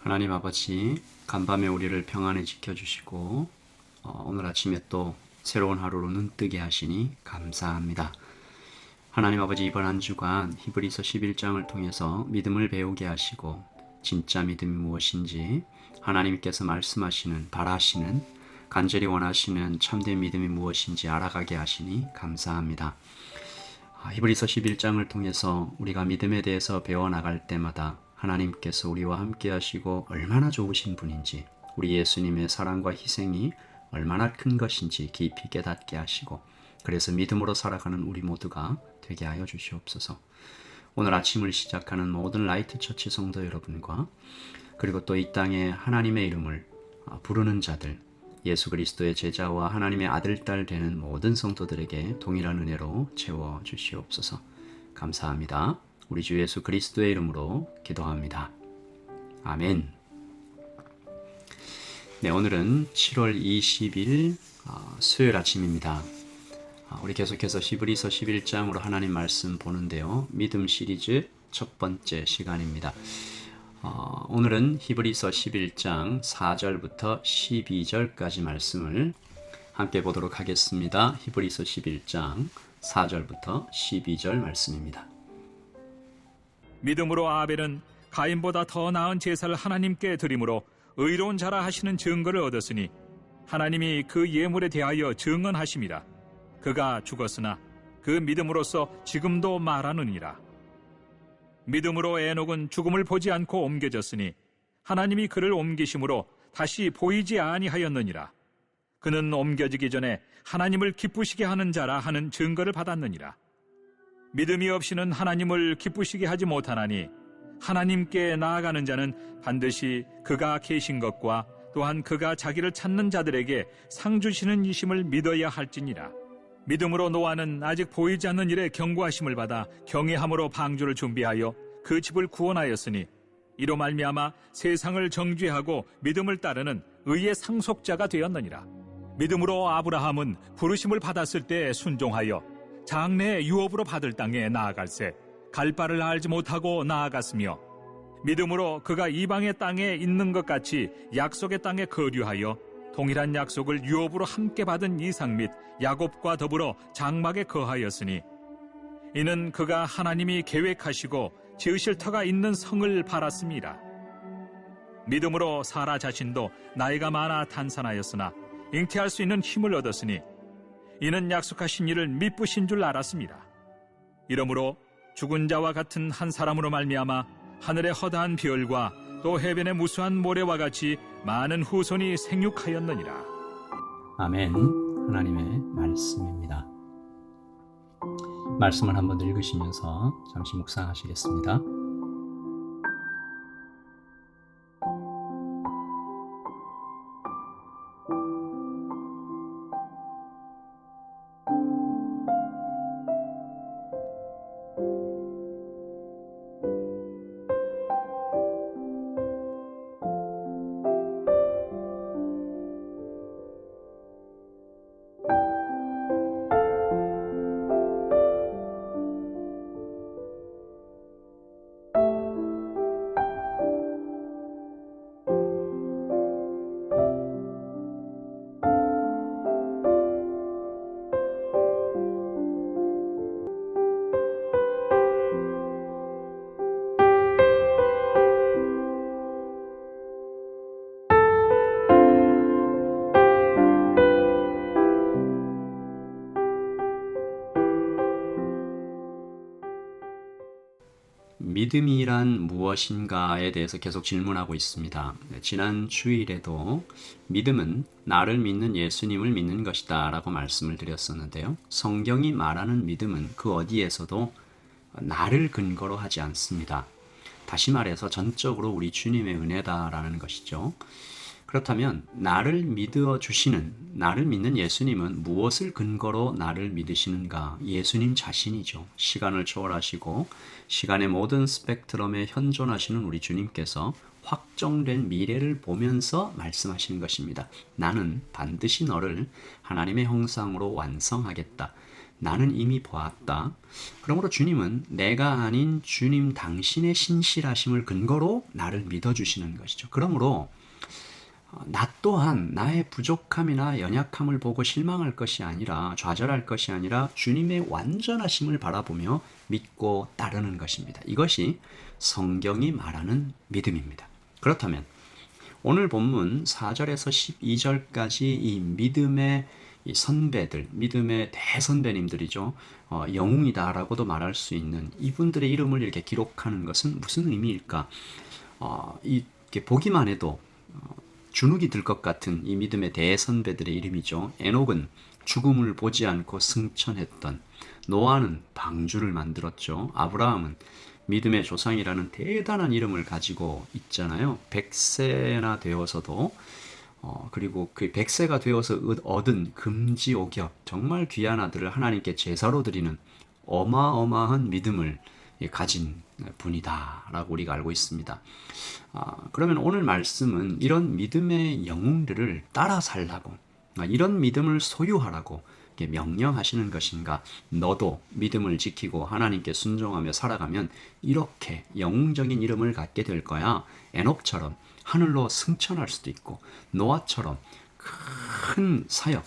하나님 아버지, 간밤에 우리를 평안히 지켜주시고 오늘 아침에 또 새로운 하루로 눈뜨게 하시니 감사합니다. 하나님 아버지, 이번 한 주간 히브리서 11장을 통해서 믿음을 배우게 하시고 진짜 믿음이 무엇인지 하나님께서 말씀하시는, 바라시는, 간절히 원하시는 참된 믿음이 무엇인지 알아가게 하시니 감사합니다. 히브리서 11장을 통해서 우리가 믿음에 대해서 배워나갈 때마다 하나님께서 우리와 함께 하시고 얼마나 좋으신 분인지, 우리 예수님의 사랑과 희생이 얼마나 큰 것인지 깊이 깨닫게 하시고, 그래서 믿음으로 살아가는 우리 모두가 되게 하여 주시옵소서. 오늘 아침을 시작하는 모든 라이트 처치 성도 여러분과, 그리고 또 이 땅에 하나님의 이름을 부르는 자들, 예수 그리스도의 제자와 하나님의 아들, 딸 되는 모든 성도들에게 동일한 은혜로 채워 주시옵소서. 감사합니다. 우리 주 예수 그리스도의 이름으로 기도합니다. 아멘. 네, 오늘은 7월 20일 수요일 아침입니다. 우리 계속해서 히브리서 11장으로 하나님 말씀 보는데요. 믿음 시리즈 첫 번째 시간입니다. 오늘은 히브리서 11장 4절부터 12절까지 말씀을 함께 보도록 하겠습니다. 히브리서 11장 4절부터 12절 말씀입니다. 믿음으로 아벨은 가인보다 더 나은 제사를 하나님께 드림으로 의로운 자라 하시는 증거를 얻었으니 하나님이 그 예물에 대하여 증언하심이라. 그가 죽었으나 그 믿음으로써 지금도 말하느니라. 믿음으로 에녹은 죽음을 보지 않고 옮겨졌으니 하나님이 그를 옮기심으로 다시 보이지 아니하였느니라. 그는 옮겨지기 전에 하나님을 기쁘시게 하는 자라 하는 증거를 받았느니라. 믿음이 없이는 하나님을 기쁘시게 하지 못하나니 하나님께 나아가는 자는 반드시 그가 계신 것과 또한 그가 자기를 찾는 자들에게 상 주시는 이심을 믿어야 할지니라. 믿음으로 노아는 아직 보이지 않는 일에 경고하심을 받아 경외함으로 방주를 준비하여 그 집을 구원하였으니 이로 말미암아 세상을 정죄하고 믿음을 따르는 의의 상속자가 되었느니라. 믿음으로 아브라함은 부르심을 받았을 때 순종하여 장래의 유업으로 받을 땅에 나아갈새 갈 바를 알지 못하고 나아갔으며 믿음으로 그가 이방의 땅에 있는 것 같이 약속의 땅에 거류하여 동일한 약속을 유업으로 함께 받은 이삭 및 야곱과 더불어 장막에 거하였으니 이는 그가 하나님이 계획하시고 지으실 터가 있는 성을 바랐습니다. 믿음으로 사라 자신도 나이가 많아 탄산하였으나 잉태할 수 있는 힘을 얻었으니 이는 약속하신 일을 미쁘신 줄 알았습니다. 이러므로 죽은 자와 같은 한 사람으로 말미암아 하늘의 허다한 별과 또 해변의 무수한 모래와 같이 많은 후손이 생육하였느니라. 아멘. 하나님의 말씀입니다. 말씀을 한번 읽으시면서 잠시 묵상하시겠습니다. 믿음이란 무엇인가에 대해서 계속 질문하고 있습니다. 지난 주일에도 믿음은 나를 믿는 예수님을 믿는 것이다 라고 말씀을 드렸었는데요. 성경이 말하는 믿음은 그 어디에서도 나를 근거로 하지 않습니다. 다시 말해서 전적으로 우리 주님의 은혜다라는 것이죠. 그렇다면 나를 믿어주시는, 나를 믿는 예수님은 무엇을 근거로 나를 믿으시는가? 예수님 자신이죠. 시간을 초월하시고 시간의 모든 스펙트럼에 현존하시는 우리 주님께서 확정된 미래를 보면서 말씀하시는 것입니다. 나는 반드시 너를 하나님의 형상으로 완성하겠다. 나는 이미 보았다. 그러므로 주님은 내가 아닌 주님 당신의 신실하심을 근거로 나를 믿어주시는 것이죠. 그러므로 나 또한 나의 부족함이나 연약함을 보고 실망할 것이 아니라, 좌절할 것이 아니라 주님의 완전하심을 바라보며 믿고 따르는 것입니다. 이것이 성경이 말하는 믿음입니다. 그렇다면 오늘 본문 4절에서 12절까지 이 믿음의 이 선배들, 믿음의 대선배님들이죠. 영웅이다라고도 말할 수 있는 이분들의 이름을 이렇게 기록하는 것은 무슨 의미일까? 이렇게 보기만 해도 주눅이 들 것 같은 이 믿음의 대선배들의 이름이죠. 에녹은 죽음을 보지 않고 승천했던, 노아는 방주를 만들었죠. 아브라함은 믿음의 조상이라는 대단한 이름을 가지고 있잖아요. 100세나 되어서도 그리고 그 100세가 되어서 얻은 금지옥엽, 정말 귀한 아들을 하나님께 제사로 드리는 어마어마한 믿음을 가진 분이다라고 우리가 알고 있습니다. 그러면 오늘 말씀은 이런 믿음의 영웅들을 따라 살라고, 이런 믿음을 소유하라고 명령하시는 것인가? 너도 믿음을 지키고 하나님께 순종하며 살아가면 이렇게 영웅적인 이름을 갖게 될 거야. 에녹처럼 하늘로 승천할 수도 있고, 노아처럼 큰 사역,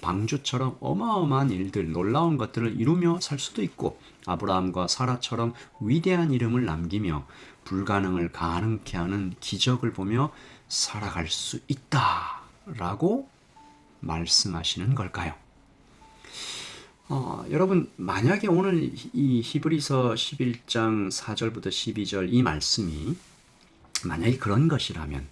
방주처럼 어마어마한 일들, 놀라운 것들을 이루며 살 수도 있고, 아브라함과 사라처럼 위대한 이름을 남기며 불가능을 가능케 하는 기적을 보며 살아갈 수 있다라고 말씀하시는 걸까요? 여러분, 만약에 오늘 이 히브리서 11장 4절부터 12절 이 말씀이 만약에 그런 것이라면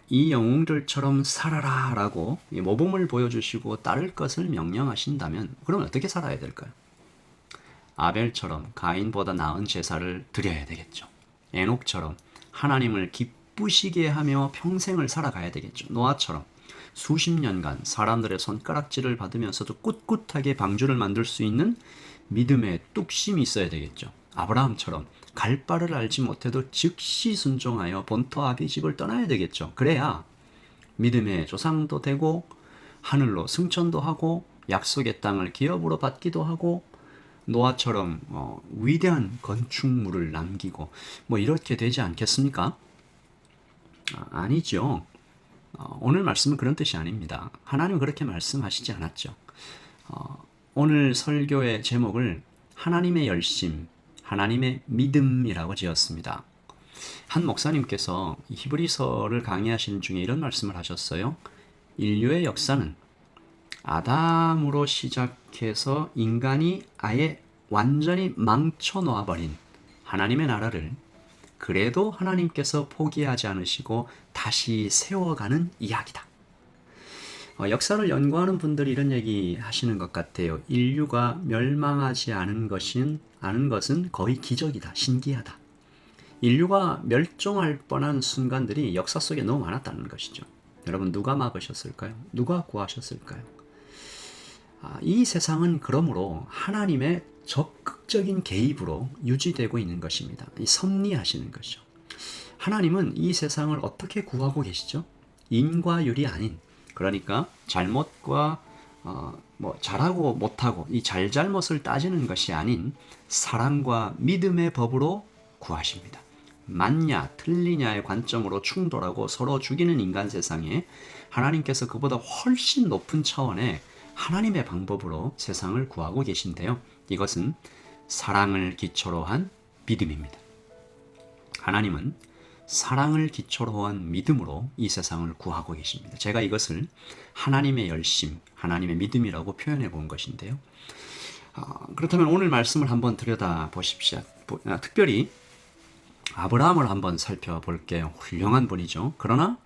이 영웅들처럼 살아라 라고 모범을 보여주시고 따를 것을 명령하신다면 그러면 어떻게 살아야 될까요? 아벨처럼 가인보다 나은 제사를 드려야 되겠죠. 에녹처럼 하나님을 기쁘시게 하며 평생을 살아가야 되겠죠. 노아처럼 수십 년간 사람들의 손가락질을 받으면서도 꿋꿋하게 방주를 만들 수 있는 믿음의 뚝심이 있어야 되겠죠. 아브라함처럼 갈 바를 알지 못해도 즉시 순종하여 본토 아비 집을 떠나야 되겠죠. 그래야 믿음의 조상도 되고 하늘로 승천도 하고 약속의 땅을 기업으로 받기도 하고 노아처럼 위대한 건축물을 남기고 이렇게 되지 않겠습니까? 아니죠. 오늘 말씀은 그런 뜻이 아닙니다. 하나님은 그렇게 말씀하시지 않았죠. 오늘 설교의 제목을 하나님의 열심, 하나님의 믿음이라고 지었습니다. 한 목사님께서 히브리서를 강의하시는 중에 이런 말씀을 하셨어요. 인류의 역사는 아담으로 시작해서 인간이 아예 완전히 망쳐놓아버린 하나님의 나라를 그래도 하나님께서 포기하지 않으시고 다시 세워가는 이야기다. 역사를 연구하는 분들이 이런 얘기 하시는 것 같아요. 인류가 멸망하지 않은 것은 거의 기적이다. 신기하다. 인류가 멸종할 뻔한 순간들이 역사 속에 너무 많았다는 것이죠. 여러분, 누가 막으셨을까요? 누가 구하셨을까요? 이 세상은 그러므로 하나님의 적극적인 개입으로 유지되고 있는 것입니다. 섭리하시는 것이죠. 하나님은 이 세상을 어떻게 구하고 계시죠? 인과율이 아닌, 그러니까 잘못과 잘하고 못하고 이 잘잘못을 따지는 것이 아닌 사랑과 믿음의 법으로 구하십니다. 맞냐 틀리냐의 관점으로 충돌하고 서로 죽이는 인간 세상에 하나님께서 그보다 훨씬 높은 차원의 하나님의 방법으로 세상을 구하고 계신데요. 이것은 사랑을 기초로 한 믿음입니다. 하나님은 사랑을 기초로 한 믿음으로 이 세상을 구하고 계십니다. 제가 이것을 하나님의 열심, 하나님의 믿음이라고 표현해 본 것인데요. 그렇다면 오늘 말씀을 한번 들여다보십시오. 특별히 아브라함을 한번 살펴볼게요. 훌륭한 분이죠. 그러나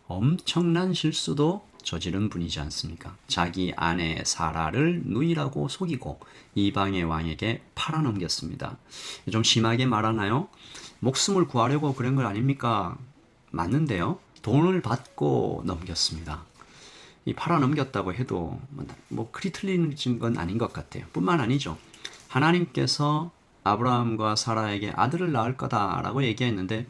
엄청난 실수도 저지른 분이지 않습니까? 자기 아내 사라를 누이라고 속이고 이방의 왕에게 팔아넘겼습니다. 좀 심하게 말하나요? 목숨을 구하려고 그런 걸 아닙니까? 맞는데요. 돈을 받고 넘겼습니다. 이 팔아넘겼다고 해도 그리 틀린 건 아닌 것 같아요. 뿐만 아니죠. 하나님께서 아브라함과 사라에게 아들을 낳을 거다라고 얘기했는데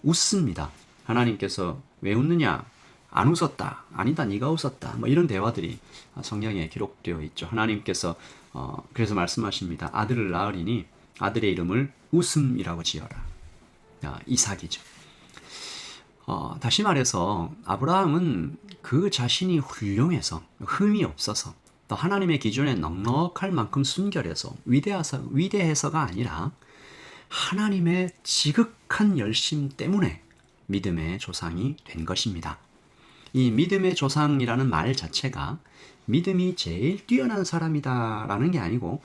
웃습니다. 하나님께서 왜 웃느냐? 안 웃었다. 아니다. 네가 웃었다. 뭐 이런 대화들이 성경에 기록되어 있죠. 하나님께서 그래서 말씀하십니다. 아들을 낳으리니 아들의 이름을 웃음이라고 지어라. 이삭이죠. 다시 말해서 아브라함은 그 자신이 훌륭해서 흠이 없어서 또 하나님의 기준에 넉넉할 만큼 순결해서 위대해서가 아니라 하나님의 지극한 열심 때문에 믿음의 조상이 된 것입니다. 이 믿음의 조상이라는 말 자체가 믿음이 제일 뛰어난 사람이다라는 게 아니고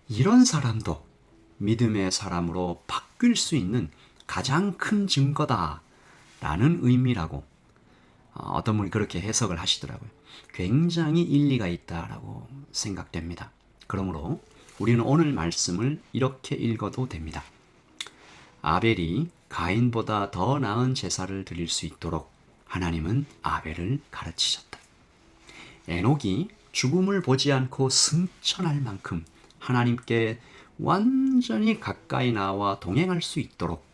이런 사람도 믿음의 사람으로 바뀔 수 있는 가장 큰 증거다라는 의미라고 어떤 분이 그렇게 해석을 하시더라고요. 굉장히 일리가 있다라고 생각됩니다. 그러므로 우리는 오늘 말씀을 이렇게 읽어도 됩니다. 아벨이 가인보다 더 나은 제사를 드릴 수 있도록 하나님은 아벨을 가르치셨다. 에녹이 죽음을 보지 않고 승천할 만큼 하나님께 완전히 가까이 나와 동행할 수 있도록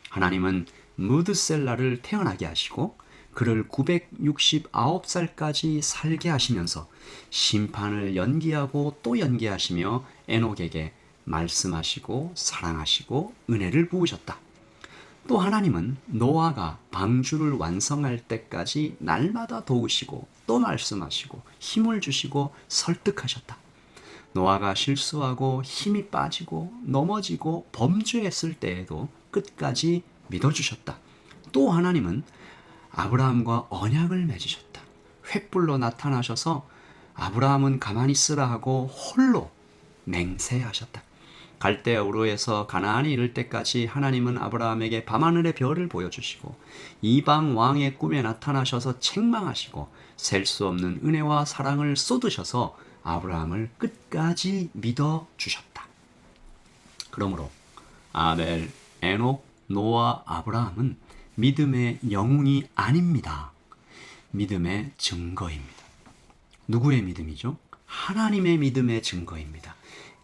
하나님은 무드셀라를 태어나게 하시고 그를 969살까지 살게 하시면서 심판을 연기하고 또 연기하시며 에녹에게 말씀하시고 사랑하시고 은혜를 부으셨다. 또 하나님은 노아가 방주를 완성할 때까지 날마다 도우시고 또 말씀하시고 힘을 주시고 설득하셨다. 노아가 실수하고 힘이 빠지고 넘어지고 범죄했을 때에도 끝까지 믿어주셨다. 또 하나님은 아브라함과 언약을 맺으셨다. 횃불로 나타나셔서 아브라함은 가만히 있으라 하고 홀로 맹세하셨다. 갈대아 우르에서 가나안에 이를 때까지 하나님은 아브라함에게 밤하늘의 별을 보여주시고 이방 왕의 꿈에 나타나셔서 책망하시고 셀 수 없는 은혜와 사랑을 쏟으셔서 아브라함을 끝까지 믿어주셨다. 그러므로 아벨, 에녹, 노아, 아브라함은 믿음의 영웅이 아닙니다. 믿음의 증거입니다. 누구의 믿음이죠? 하나님의 믿음의 증거입니다.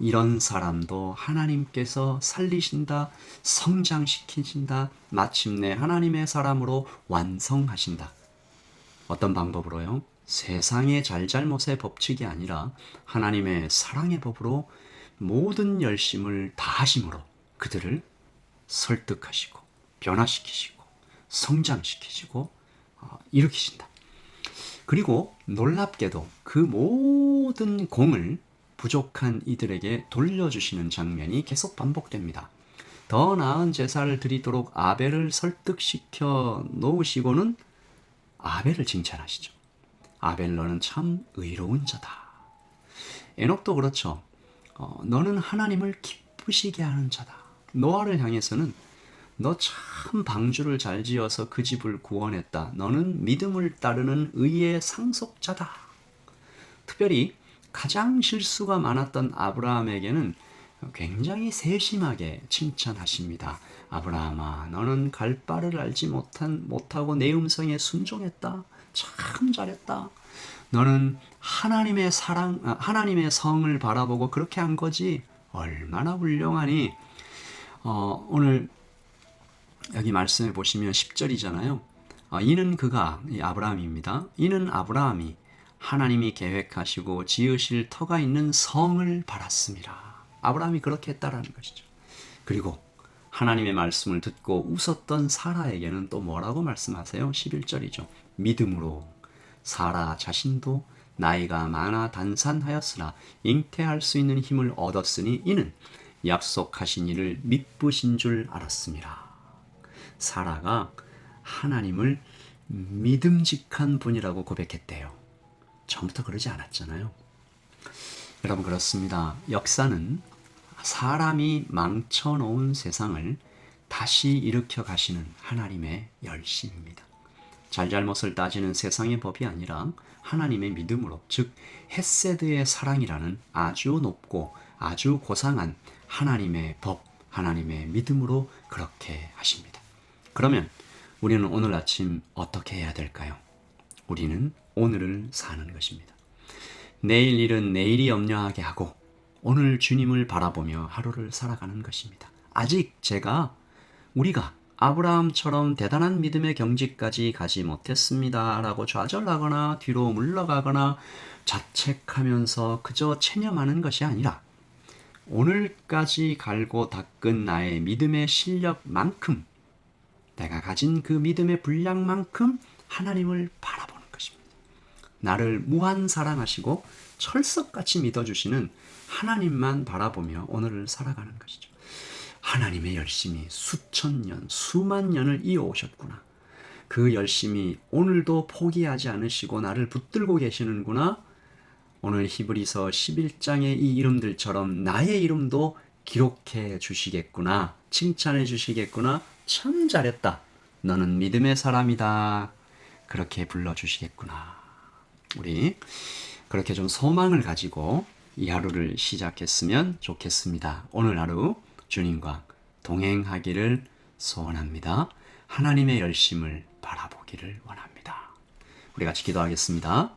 이런 사람도 하나님께서 살리신다, 성장시키신다, 마침내 하나님의 사람으로 완성하신다. 어떤 방법으로요? 세상의 잘잘못의 법칙이 아니라 하나님의 사랑의 법으로 모든 열심을 다하심으로 그들을 설득하시고 변화시키시고 성장시키시고 일으키신다. 그리고 놀랍게도 그 모든 공을 부족한 이들에게 돌려주시는 장면이 계속 반복됩니다. 더 나은 제사를 드리도록 아벨을 설득시켜 놓으시고는 아벨을 칭찬하시죠. 아벨 너는 참 의로운 자다. 에녹도 그렇죠. 너는 하나님을 기쁘시게 하는 자다. 노아를 향해서는 너 참 방주를 잘 지어서 그 집을 구원했다. 너는 믿음을 따르는 의의 상속자다. 특별히 가장 실수가 많았던 아브라함에게는 굉장히 세심하게 칭찬하십니다. 아브라함아, 너는 갈 바를 알지 못하고 내 음성에 순종했다. 참 잘했다. 너는 하나님의 하나님의 성을 바라보고 그렇게 한 거지. 얼마나 훌륭하니. 오늘 여기 말씀해 보시면 10절이잖아요. 이는 그가, 이 아브라함입니다. 이는 아브라함이 하나님이 계획하시고 지으실 터가 있는 성을 바랐습니다. 아브라함이 그렇게 했다라는 것이죠. 그리고 하나님의 말씀을 듣고 웃었던 사라에게는 또 뭐라고 말씀하세요? 11절이죠. 믿음으로 사라 자신도 나이가 많아 단산하였으나 잉태할 수 있는 힘을 얻었으니 이는 약속하신 이를 미쁘신 줄 알았습니다. 사라가 하나님을 믿음직한 분이라고 고백했대요. 처음부터 그러지 않았잖아요. 여러분, 그렇습니다. 역사는 사람이 망쳐놓은 세상을 다시 일으켜 가시는 하나님의 열심입니다. 잘잘못을 따지는 세상의 법이 아니라 하나님의 믿음으로, 즉 헤세드의 사랑이라는 아주 높고 아주 고상한 하나님의 법, 하나님의 믿음으로 그렇게 하십니다. 그러면 우리는 오늘 아침 어떻게 해야 될까요? 우리는 오늘을 사는 것입니다. 내일 일은 내일이 염려하게 하고 오늘 주님을 바라보며 하루를 살아가는 것입니다. 우리가 아브라함처럼 대단한 믿음의 경지까지 가지 못했습니다 라고 좌절하거나 뒤로 물러가거나 자책하면서 그저 체념하는 것이 아니라 오늘까지 갈고 닦은 나의 믿음의 실력만큼, 내가 가진 그 믿음의 분량만큼 하나님을 바라보는 것입니다. 나를 무한 사랑하시고 철석같이 믿어주시는 하나님만 바라보며 오늘을 살아가는 것이죠. 하나님의 열심이 수천 년, 수만 년을 이어오셨구나. 그 열심이 오늘도 포기하지 않으시고 나를 붙들고 계시는구나. 오늘 히브리서 11장의 이 이름들처럼 나의 이름도 기록해 주시겠구나. 칭찬해 주시겠구나. 참 잘했다. 너는 믿음의 사람이다. 그렇게 불러주시겠구나. 우리 그렇게 좀 소망을 가지고 이 하루를 시작했으면 좋겠습니다. 오늘 하루 주님과 동행하기를 소원합니다. 하나님의 열심을 바라보기를 원합니다. 우리 같이 기도하겠습니다.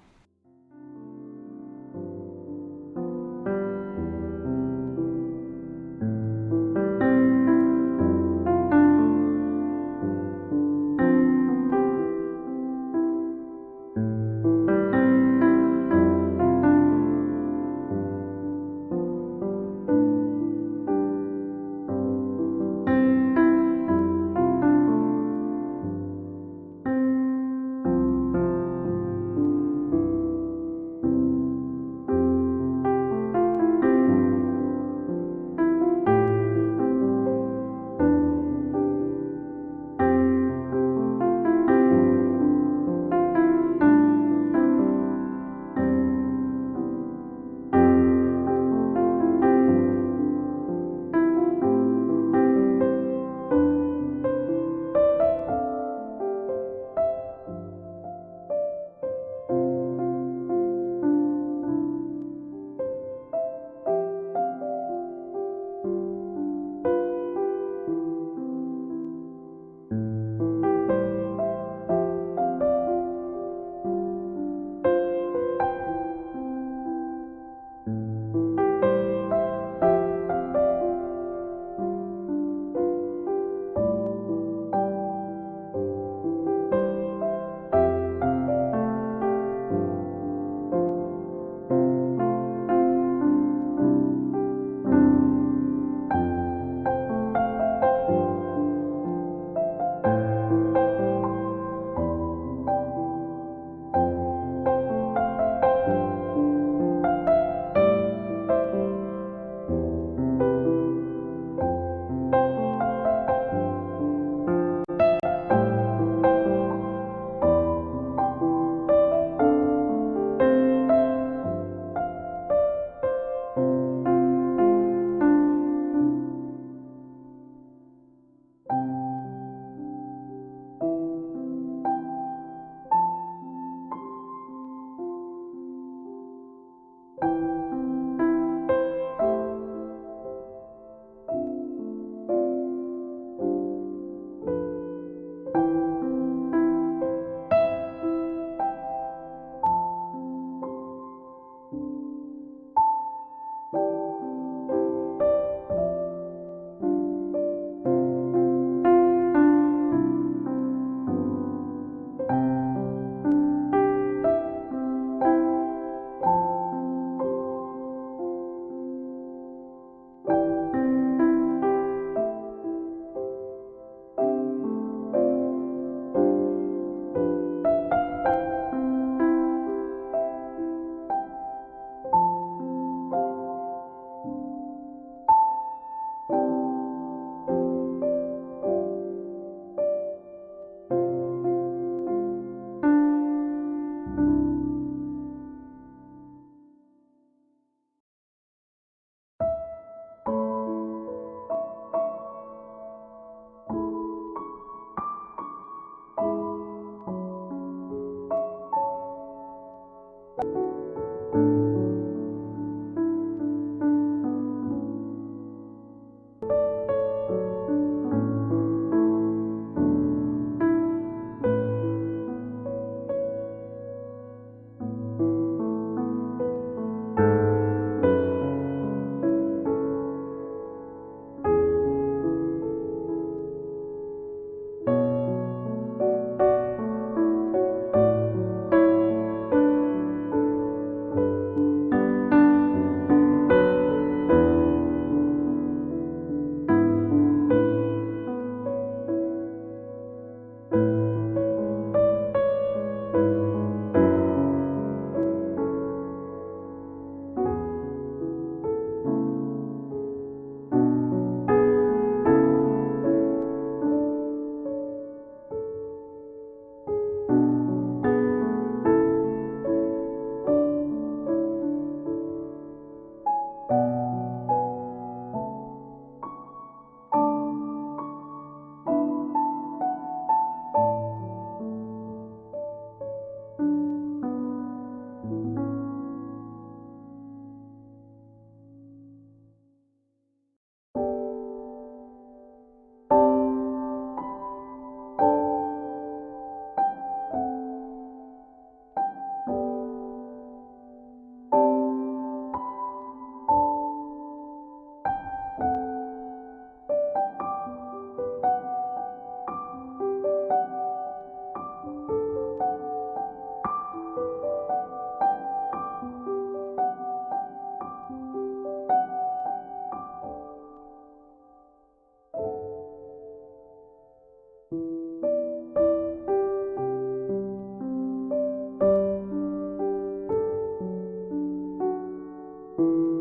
주